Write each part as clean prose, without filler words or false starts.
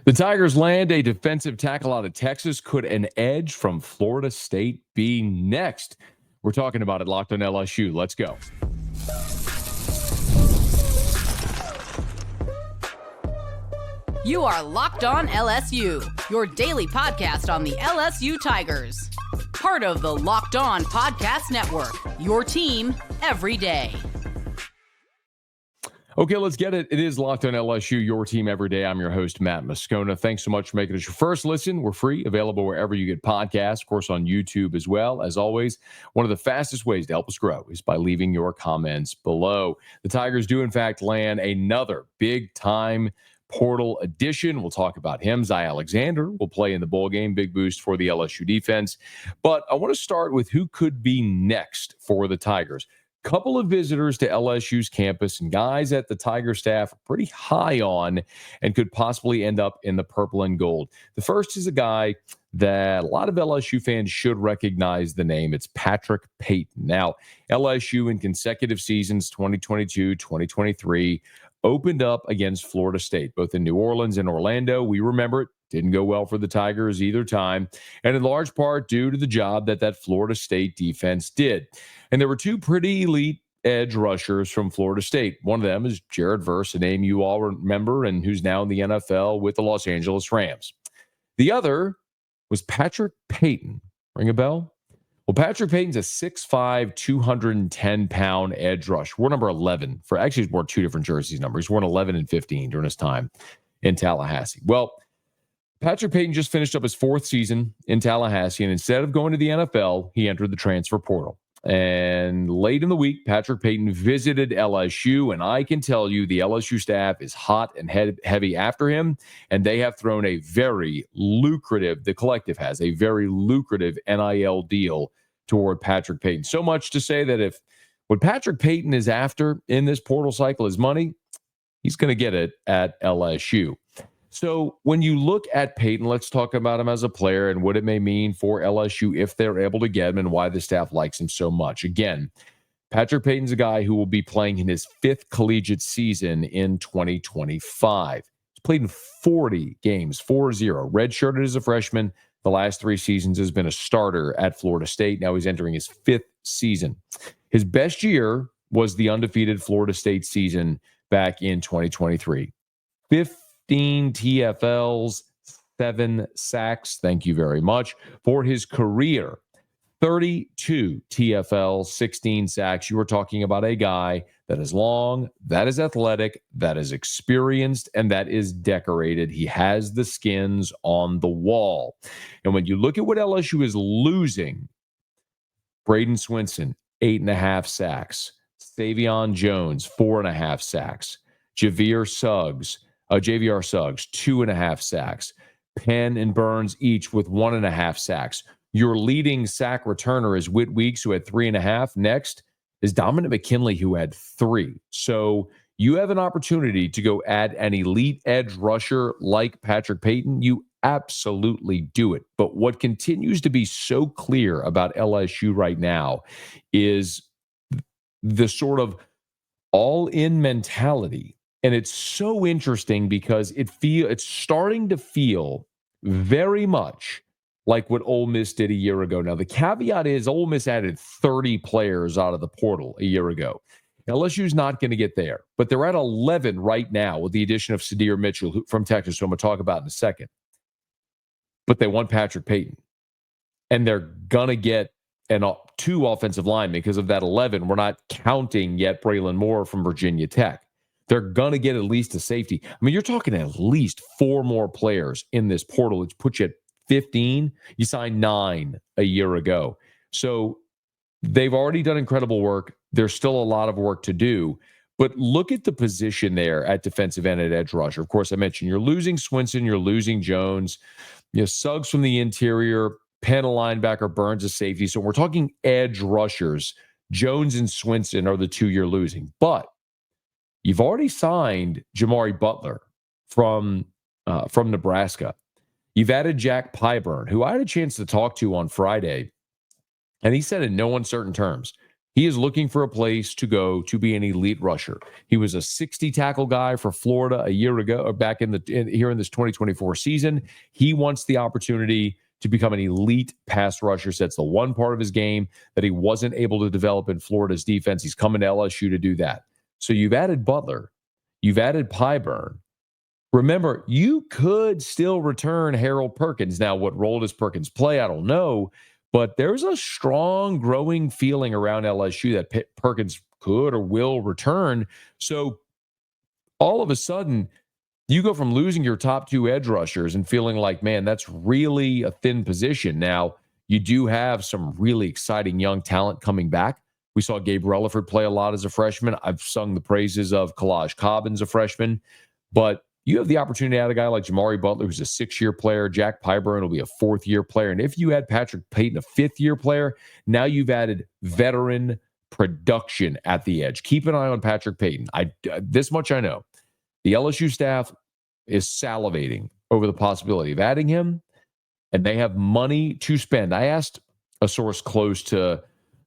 The Tigers land a defensive tackle out of Texas. Could an edge from Florida State be next? We're talking about it. Locked on LSU. Let's go. You are Locked On LSU, your daily podcast on the LSU Tigers. Part of the Locked On Podcast Network, your team every day. Okay, let's get it. It is Locked On LSU, your team every day. I'm your host, Matt Moscona. Thanks so much for making us your first listen. We're free, available wherever you get podcasts, of course, on YouTube as well. As always, one of the fastest ways to help us grow is by leaving your comments below. The Tigers do, in fact, land another big-time portal addition. We'll talk about him. Zy Alexander will play in the bowl game. Big boost for the LSU defense. But I want to start with who could be next for the Tigers. Couple of visitors to LSU's campus and guys that the Tiger staff are pretty high on and could possibly end up in the purple and gold. The first is a guy that a lot of LSU fans should recognize the name. It's Patrick Payton. Now, LSU in consecutive seasons, 2022, 2023, opened up against Florida State, both in New Orleans and Orlando. We remember it. Didn't go well for the Tigers either time, and in large part due to the job that Florida State defense did. And there were two pretty elite edge rushers from Florida State. One of them is Jared Verse, a name you all remember and who's now in the NFL with the Los Angeles Rams. The other was Patrick Payton. Ring a bell? Well, Patrick Payton's a 6'5", 210-pound edge rush. We're number 11 for, actually, he's worn two different jerseys numbers. He's worn 11 and 15 during his time in Tallahassee. Well, Patrick Payton just finished up his fourth season in Tallahassee, and instead of going to the NFL, he entered the transfer portal. And late in the week, Patrick Payton visited LSU, and I can tell you the LSU staff is hot and heavy after him, and they have thrown a very lucrative, the collective has a very lucrative NIL deal toward Patrick Payton. So much to say that if what Patrick Payton is after in this portal cycle is money, he's going to get it at LSU. So when you look at Payton, let's talk about him as a player and what it may mean for LSU if they're able to get him and why the staff likes him so much. Again, Patrick Payton's a guy who will be playing in his fifth collegiate season in 2025. He's played in 40 games, 4-0. Redshirted as a freshman. The last three seasons has been a starter at Florida State. Now he's entering his fifth season. His best year was the undefeated Florida State season back in 2023. 15 TFLs, 7 sacks. Thank you very much. For his career, 32 TFLs, 16 sacks. You were talking about a guy that is long, that is athletic, that is experienced, and that is decorated. He has the skins on the wall. And when you look at what LSU is losing, Braden Swinson, 8.5 sacks. Savion Jones, 4.5 sacks. JVR Suggs, 2.5 sacks. Penn and Burns each with 1.5 sacks. Your leading sack returner is Whit Weeks, who had 3.5. Next is Dominic McKinley, who had 3. So you have an opportunity to go add an elite edge rusher like Patrick Payton. You absolutely do it. But what continues to be so clear about LSU right now is the sort of all-in mentality. And it's so interesting because it's starting to feel very much like what Ole Miss did a year ago. Now, the caveat is Ole Miss added 30 players out of the portal a year ago. LSU's not going to get there, but they're at 11 right now with the addition of Sadir Mitchell from Texas, who I'm going to talk about in a second. But they want Patrick Payton, and they're going to get 2 offensive linemen because of that 11. We're not counting yet Braylon Moore from Virginia Tech. They're going to get at least a safety. I mean, you're talking at least 4 more players in this portal, which puts you at 15. You signed 9 a year ago. So they've already done incredible work. There's still a lot of work to do. But look at the position there at defensive end at edge rusher. Of course, I mentioned you're losing Swinson, you're losing Jones. Suggs from the interior, Penn a linebacker, Burns a safety. So we're talking edge rushers. Jones and Swinson are the 2 you're losing. But you've already signed Jamari Butler from Nebraska. You've added Jack Pyburn, who I had a chance to talk to on Friday, and he said in no uncertain terms, He is looking for a place to go to be an elite rusher. He was a 60 tackle guy for Florida a year ago, or back here in this 2024 season. He wants the opportunity to become an elite pass rusher. So that's the one part of his game that he wasn't able to develop in Florida's defense. He's coming to LSU to do that. So you've added Butler. You've added Pyburn. Remember, you could still return Harold Perkins. Now, what role does Perkins play? I don't know. But there's a strong growing feeling around LSU that Perkins could or will return. So all of a sudden, you go from losing your top two edge rushers and feeling like, man, that's really a thin position. Now, you do have some really exciting young talent coming back. We saw Gabe Relaford play a lot as a freshman. I've sung the praises of Kalaj Cobbins, a freshman. But you have the opportunity to add a guy like Jamari Butler, who's a 6-year player. Jack Pyburn will be a 4th-year player. And if you add Patrick Payton, a 5th-year player, now you've added veteran production at the edge. Keep an eye on Patrick Payton. This much I know. The LSU staff is salivating over the possibility of adding him, and they have money to spend. I asked a source close to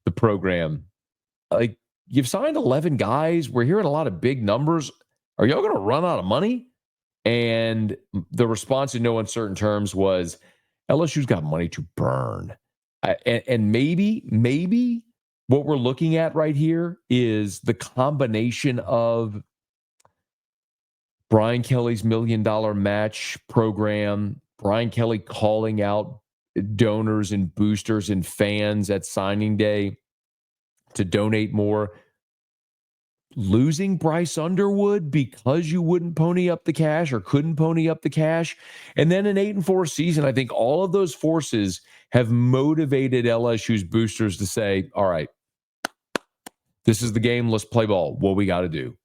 the program, like, you've signed 11 guys. We're hearing a lot of big numbers. Are y'all going to run out of money? And the response in no uncertain terms was, LSU's got money to burn. And maybe what we're looking at right here is the combination of Brian Kelly's $1 million match program, Brian Kelly calling out donors and boosters and fans at signing day to donate more, losing Bryce Underwood because you wouldn't pony up the cash or couldn't pony up the cash. And then an 8-4 season, I think all of those forces have motivated LSU's boosters to say, all right, this is the game. Let's play ball. What we got to do.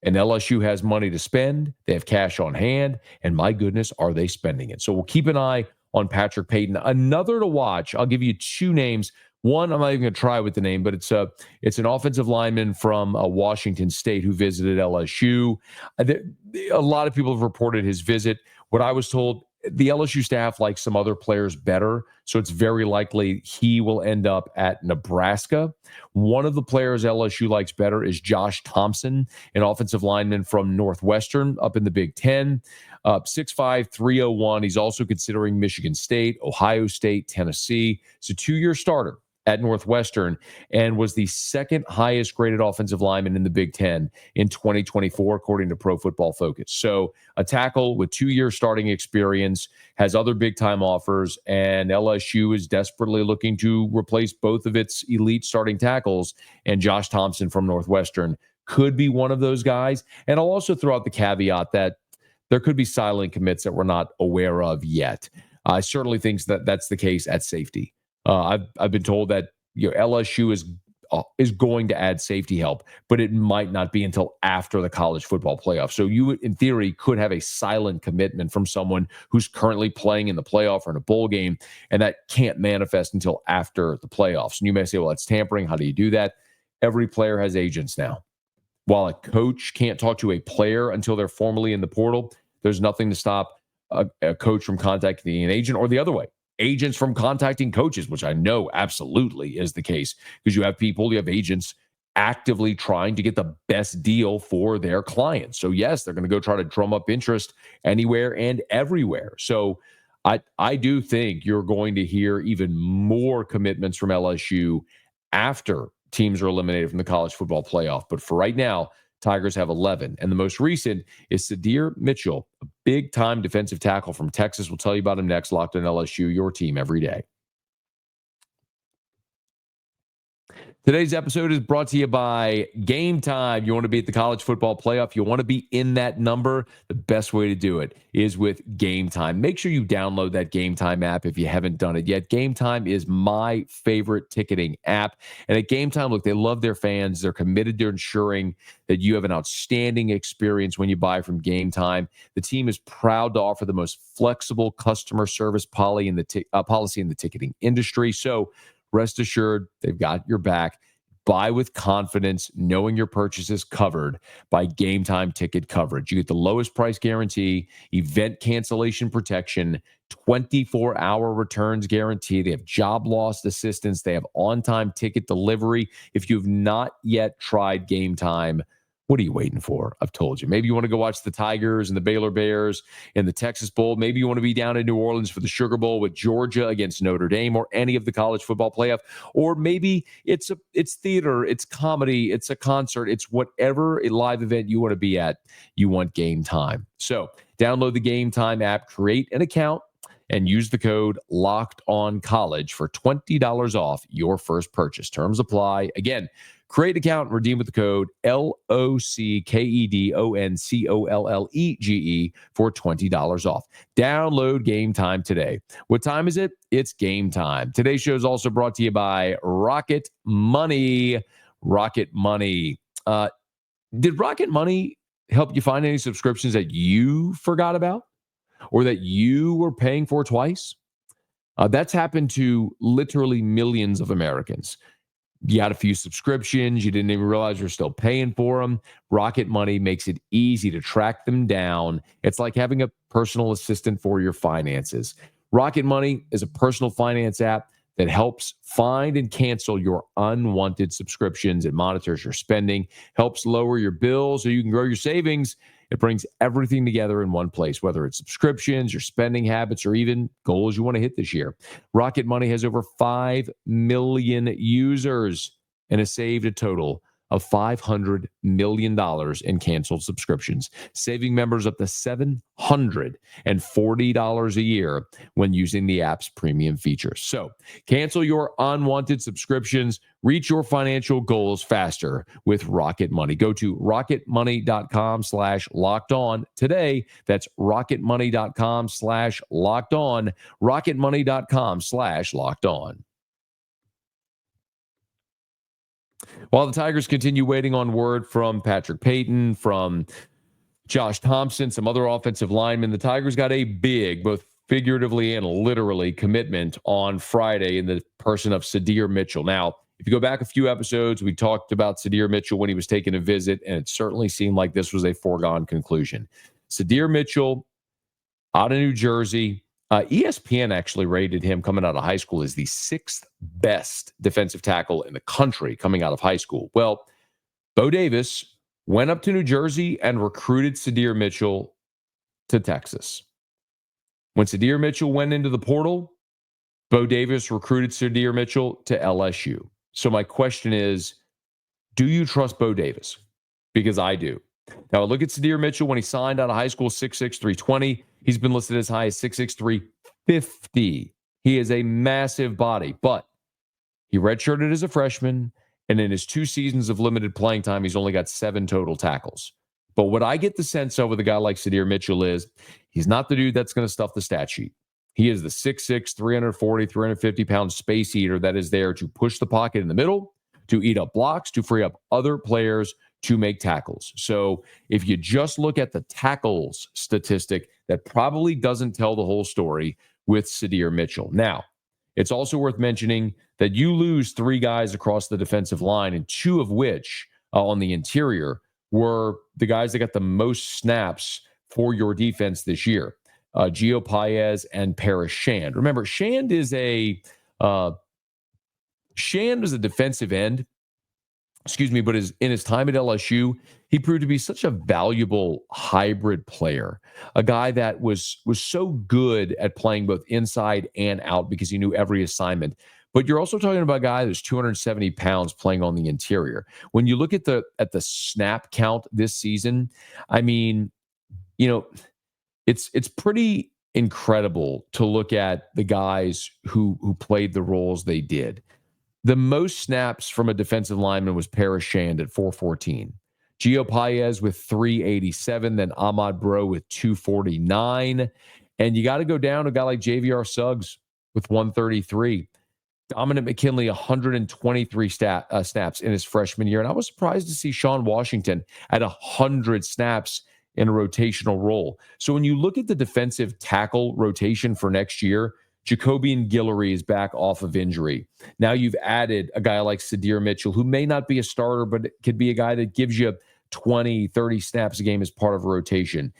And LSU has money to spend. They have cash on hand. And my goodness, are they spending it? So we'll keep an eye on Patrick Payton. Another to watch, I'll give you 2 names. One, I'm not even going to try with the name, but it's an offensive lineman from Washington State who visited LSU. A lot of people have reported his visit. What I was told, the LSU staff likes some other players better, so it's very likely he will end up at Nebraska. One of the players LSU likes better is Josh Thompson, an offensive lineman from Northwestern up in the Big Ten. 6'5", 301. He's also considering Michigan State, Ohio State, Tennessee. It's a 2-year starter at Northwestern and was the 2nd highest graded offensive lineman in the Big Ten in 2024, according to Pro Football Focus. So a tackle with 2-year starting experience, has other big-time offers, and LSU is desperately looking to replace both of its elite starting tackles, and Josh Thompson from Northwestern could be one of those guys. And I'll also throw out the caveat that there could be silent commits that we're not aware of yet. I certainly think that that's the case at safety. I've been told that LSU is going to add safety help, but it might not be until after the college football playoff. So you, in theory, could have a silent commitment from someone who's currently playing in the playoff or in a bowl game, and that can't manifest until after the playoffs. And you may say, well, that's tampering. How do you do that? Every player has agents now. While a coach can't talk to a player until they're formally in the portal, there's nothing to stop a coach from contacting an agent, or the other way, agents from contacting coaches, which I know absolutely is the case, because you have agents actively trying to get the best deal for their clients. So yes, they're going to go try to drum up interest anywhere and everywhere. So I do think you're going to hear even more commitments from LSU after teams are eliminated from the college football playoff. But for right now, Tigers have 11. And the most recent is Sadir Mitchell, a big-time defensive tackle from Texas. We'll tell you about him next. Locked on LSU, your team every day. Today's episode is brought to you by Game Time. You want to be at the college football playoff? You want to be in that number? The best way to do it is with Game Time. Make sure you download that Game Time app if you haven't done it yet. Game Time is my favorite ticketing app. And at Game Time, look, they love their fans. They're committed to ensuring that you have an outstanding experience when you buy from Game Time. The team is proud to offer the most flexible customer service policy in the ticketing industry. So rest assured, they've got your back. Buy with confidence, knowing your purchase is covered by Game Time ticket coverage. You get the lowest price guarantee, event cancellation protection, 24-hour returns guarantee. They have job loss assistance. They have on-time ticket delivery. If you've not yet tried Game Time, what are you waiting for? I've told you. Maybe you want to go watch the Tigers and the Baylor Bears in the Texas Bowl. Maybe you want to be down in New Orleans for the Sugar Bowl with Georgia against Notre Dame or any of the college football playoff. Or maybe it's theater, it's comedy, it's a concert, it's whatever a live event you want to be at. You want Game Time. So download the Game Time app, create an account, and use the code LOCKEDONCollege for $20 off your first purchase. Terms apply. Again, create an account and redeem with the code LOCKEDONCOLLEGE for $20 off. Download Game Time today. What time is it? It's game time. Today's show is also brought to you by Rocket Money. Rocket Money. Did Rocket Money help you find any subscriptions that you forgot about or that you were paying for twice? That's happened to literally millions of Americans. You got a few subscriptions. You didn't even realize you're still paying for them. Rocket Money makes it easy to track them down. It's like having a personal assistant for your finances. Rocket Money is a personal finance app that helps find and cancel your unwanted subscriptions. It monitors your spending, helps lower your bills so you can grow your savings. It brings everything together in one place, whether it's subscriptions, your spending habits, or even goals you want to hit this year. Rocket Money has over 5 million users and has saved a total of $500 million in canceled subscriptions, saving members up to $740 a year when using the app's premium features. So cancel your unwanted subscriptions, reach your financial goals faster with Rocket Money. Go to rocketmoney.com/lockedon today. That's rocketmoney.com/lockedon, rocketmoney.com/lockedon. While the Tigers continue waiting on word from Patrick Payton, from Josh Thompson, some other offensive linemen, the Tigers got a big, both figuratively and literally, commitment on Friday in the person of Sadir Mitchell. Now, if you go back a few episodes, we talked about Sadir Mitchell when he was taking a visit, and it certainly seemed like this was a foregone conclusion. Sadir Mitchell out of New Jersey. ESPN actually rated him coming out of high school as the 6th best defensive tackle in the country coming out of high school. Well, Bo Davis went up to New Jersey and recruited Sadir Mitchell to Texas. When Sadir Mitchell went into the portal, Bo Davis recruited Sadir Mitchell to LSU. So my question is, do you trust Bo Davis? Because I do. Now, look at Sadir Mitchell when he signed out of high school, 6'6", 320. He's been listed as high as 6'6", 350. He is a massive body, but he redshirted as a freshman, and in his 2 seasons of limited playing time, he's only got 7 total tackles. But what I get the sense of with a guy like Sadir Mitchell is he's not the dude that's going to stuff the stat sheet. He is the 6'6", 340, 350-pound space eater that is there to push the pocket in the middle, to eat up blocks, to free up other players to make tackles. So if you just look at the tackles statistic, that probably doesn't tell the whole story with Sadir Mitchell. Now, it's also worth mentioning that you lose 3 guys across the defensive line, and 2 of which on the interior were the guys that got the most snaps for your defense this year. Gio Paez and Paris Shand. Remember, Shand is a defensive end, but in his time at LSU, he proved to be such a valuable hybrid player, a guy that was so good at playing both inside and out because he knew every assignment. But you're also talking about a guy that's 270 pounds playing on the interior. When you look at the snap count this season, I mean, it's pretty incredible to look at the guys who played the roles they did. The most snaps from a defensive lineman was Paris Shand at 414. Gio Paez with 387, then Ahmad Bro with 249. And you got to go down to a guy like JVR Suggs with 133. Dominic McKinley, 123 snaps in his freshman year. And I was surprised to see Sean Washington at 100 snaps in a rotational role. So when you look at the defensive tackle rotation for next year, Jacobian Guillory is back off of injury. Now you've added a guy like Sadir Mitchell, who may not be a starter, but could be a guy that gives you 20, 30 snaps a game as part of a rotation.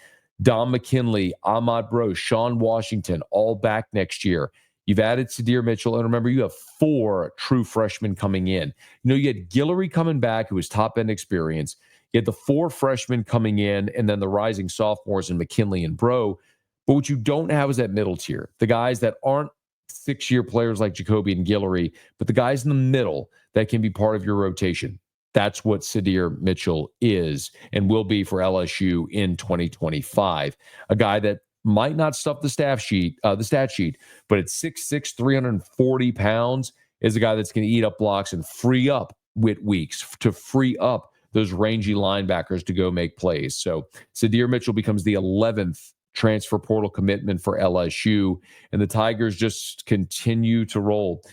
Dom McKinley, Ahmad Bro, Sean Washington, all back next year. You've added Sadir Mitchell, and remember, you have 4 true freshmen coming in. You had Guillory coming back, who was top-end experience. You had the 4 freshmen coming in, and then the rising sophomores in McKinley and Bro. But what you don't have is that middle tier, the guys that aren't 6-year players like Jacoby and Guillory, but the guys in the middle that can be part of your rotation. That's what Sadir Mitchell is and will be for LSU in 2025. A guy that might not stuff the stat sheet, but at 6'6", 340 pounds, is a guy that's going to eat up blocks and free up weeks to free up those rangy linebackers to go make plays. So Sadir Mitchell becomes the 11th transfer portal commitment for LSU, and the Tigers just continue to roll.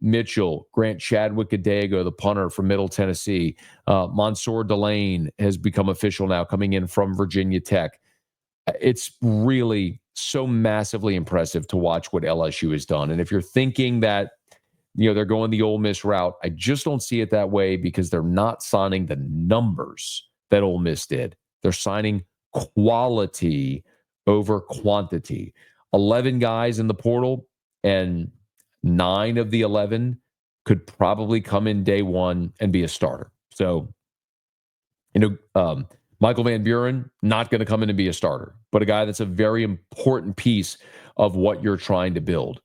Mitchell, Grant Chadwick-Adego, the punter from Middle Tennessee. Mansour Delane has become official now, coming in from Virginia Tech. It's really so massively impressive to watch what LSU has done. And if you're thinking that, they're going the Ole Miss route, I just don't see it that way, because they're not signing the numbers that Ole Miss did. They're signing quality over quantity. 11 guys in the portal, and 9 of the 11 could probably come in day one and be a starter. So, Michael Van Buren, not going to come in and be a starter, but a guy that's a very important piece of what you're trying to build.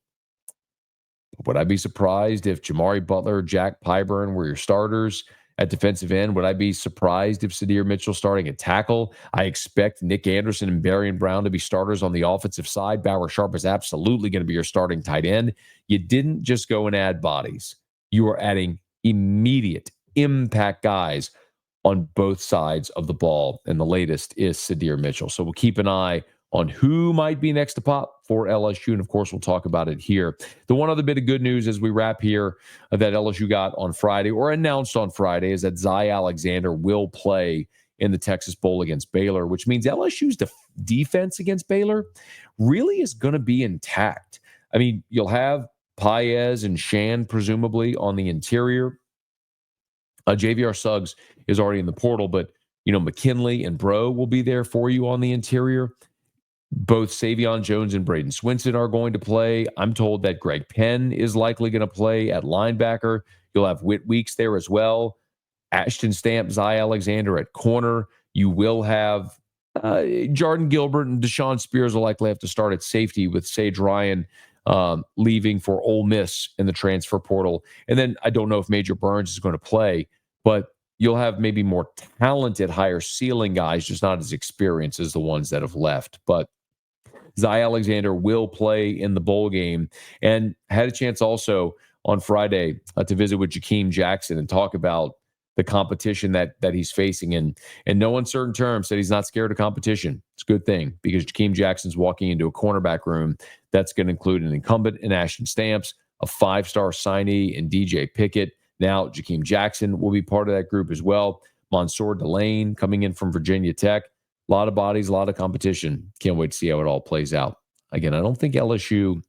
Would I be surprised if Jamari Butler, Jack Pyburn were your starters at defensive end? Would I be surprised if Sadir Mitchell starting at tackle? I expect Nick Anderson and Barian Brown to be starters on the offensive side. Bauer Sharp is absolutely going to be your starting tight end. You didn't just go and add bodies. You are adding immediate impact guys on both sides of the ball, and the latest is Sadir Mitchell. So we'll keep an eye on who might be next to pop for LSU, and of course, we'll talk about it here. The one other bit of good news as we wrap here that LSU got on Friday, or announced on Friday, is that Zy Alexander will play in the Texas Bowl against Baylor, which means LSU's defense against Baylor really is going to be intact. I mean, you'll have Paez and Shan presumably on the interior. JVR Suggs is already in the portal, but McKinley and Bro will be there for you on the interior. Both Savion Jones and Braden Swinson are going to play. I'm told that Greg Penn is likely going to play at linebacker. You'll have Whit Weeks there as well. Ashton Stamp, Zy Alexander at corner. You will have Jordan Gilbert and Deshaun Spears will likely have to start at safety, with Sage Ryan leaving for Ole Miss in the transfer portal. And then I don't know if Major Burns is going to play, but you'll have maybe more talented, higher ceiling guys, just not as experienced as the ones that have left. But Zy Alexander will play in the bowl game, and had a chance also on Friday to visit with Jakeem Jackson and talk about the competition that he's facing. And in no uncertain terms, said he's not scared of competition. It's a good thing, because Jakeem Jackson's walking into a cornerback room that's going to include an incumbent in Ashton Stamps, a 5-star signee in DJ Pickett. Now, Jakeem Jackson will be part of that group as well. Mansour Delane coming in from Virginia Tech. A lot of bodies, a lot of competition. Can't wait to see how it all plays out. Again, I don't think LSU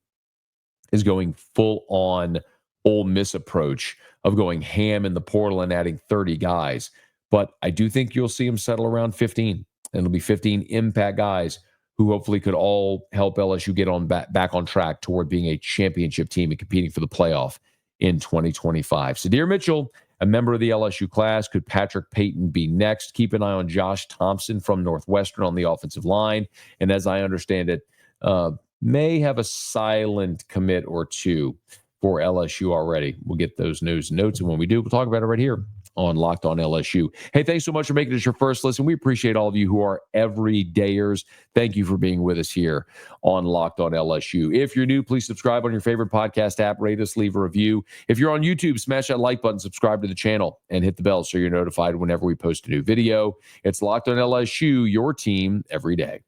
is going full-on Ole Miss approach of going ham in the portal and adding 30 guys. But I do think you'll see them settle around 15. And it'll be 15 impact guys who hopefully could all help LSU get on back on track toward being a championship team and competing for the playoff in 2025. Sadir Mitchell, a member of the LSU class. Could Patrick Payton be next? Keep an eye on Josh Thompson from Northwestern on the offensive line. And as I understand it, may have a silent commit or two for LSU already. We'll get those news and notes, and when we do, we'll talk about it right here on Locked On LSU. Hey, thanks so much for making this your first listen. We appreciate all of you who are everydayers. Thank you for being with us here on Locked On LSU. If you're new, please subscribe on your favorite podcast app, rate us, leave a review. If you're on YouTube, smash that like button, subscribe to the channel, and hit the bell so you're notified whenever we post a new video. It's Locked On LSU, your team every day.